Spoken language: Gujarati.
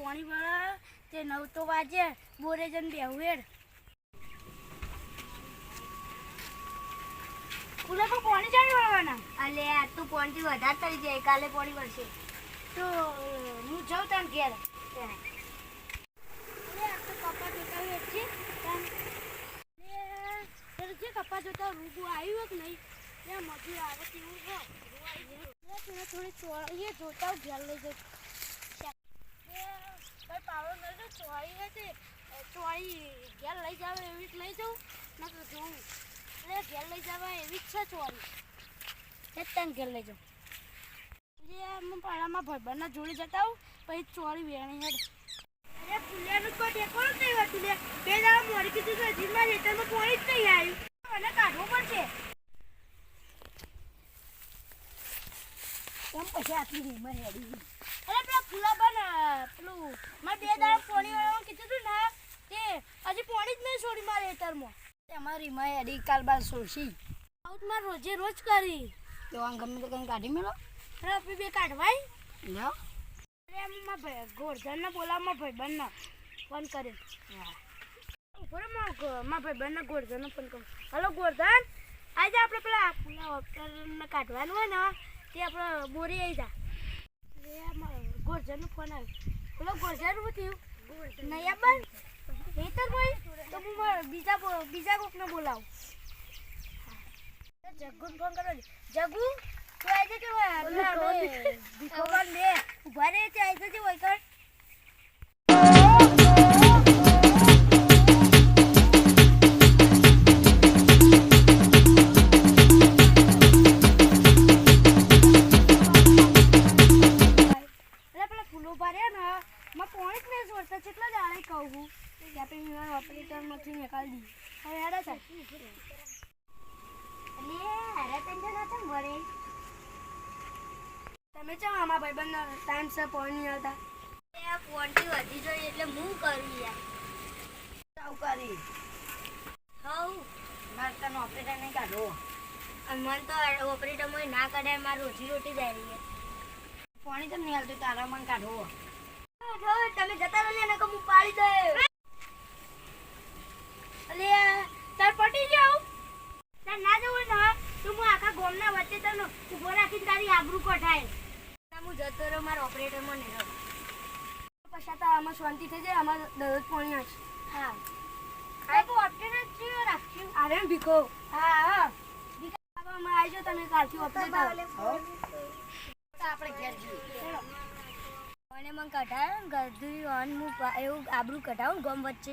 પાણી ભરા તે 9 તો વાજે બોરે જન બેહું હેડ કુલા તો પાણી ચાલી વળવાના અલે આ તું પોણથી વધારે તરી જાય કાલે પાણી વળશે તો હું જાઉં તાન ઘેર આ તો કપા જોતા હોય છે તાન જે કપા જોતા રૂગું આવ્યું કે નહીં એ મજૂર આવે તેવું હો થોડી ચોળીએ જોતા ઘેર લઈ જઈ ભાઈ પાવડો નડો ચોળી હતી ચોળી ઘેર લઈ જાવ એવી જ લઈ જાઉં ના તો જોઉં એટલે ઘેર લઈ જવા એવી જ છે ચોળી એ તને ઘેર લઈ જાઉં એટલે પાડામાં ભાઈબંધના જોડે જતા આવું પછી ચોળી વેણી હેડ અરે ફૂલિયાનું કોઈ ટેકોનું જ નહીં હતું લે બે દાડા મોડી કીધું તો હજીમાં રેતરમાં પાણી જ નહીં આવ્યું મને કાઢવું પડશે કેમ પછી આટલી હિંમત હેડી અરે પેલા ફૂલાબન પેલું મારે બે દાડા પાણી વાળવાનું કીધું હતું ને તે હજી પાણી જ નહીં છોડી મારે રેતરમાં અમારી માં હેડી કાલ બાર સોશી આવું તો મારે રોજે રોજ કરી તો આમ ગમે તો કંઈ કાઢી મેળો અરે આપણે બે કાઢવાય લ્યો અરે એમ મારા ગોરધનને બોલાવવા ભાઈબંધને ફોન કર્યો ઉપર મારા ભાઈબંધને ગોરધનને ફોન કર્યો હલો ગોરધન આજે આપણે પેલા ફૂલા ડૉક્ટરને કાઢવાનું હોય ને તે આપણે બોરી આવી જા એટલે ગોરધનનો ફોન આવ્યો પેલો ગોરધન શું થયું નહીં આપણ હેતર ભાઈ તો હું બીજા કોકને બોલાવું જગ્ગુને ફોન કરો જગ્ગુ તું આવી જજો ભીખોબાન બે ઉભા રહે છે આવી જજો વૈકણ કેટલા દાડે કહું છું આપણે ઓપરેટરમાંથી નીકાળી દઈએ હવે હેડા થાય તમે ચો આમાં ભાઈબંધ ટાઈમ સર પાણી આવતા પોણથી વધી જોઈએ એટલે હું કરું યાર આવું કરી હવ મારે તને ઓપરેટર નહીં કાઢવો અને મને તો ઓપરેટરમાં ના કાઢે મારે રોજી રોટી જાય રહી પાણી તો નહીં હાલતું તારા મને કાઢવો તમે જતા રહો ને હું પાડી દે અલે તાર પટી જાવ તાર ના જવું ને તું હું આખા ગોમના વચ્ચે તને ઉભો રાખીને તારી આબરૂ કઢાય હું જતો રહ્યો મારા ઓપરેટરમાં નહીં રહું પછી તો આમાં શાંતિ થઈ જાય આમાં દરરોજ પાણી આવશે હા ઓપરેટર ચિયો રાખ્યું અરે ભીખો હા હા ભીખો બાબા આવી જાઓ તમે કાલથી ઓપરેટર આપણે ઘેર જઈએ મને કઢાયો ને ગધું એવું આબરું કઢાવું ગમ વચ્ચે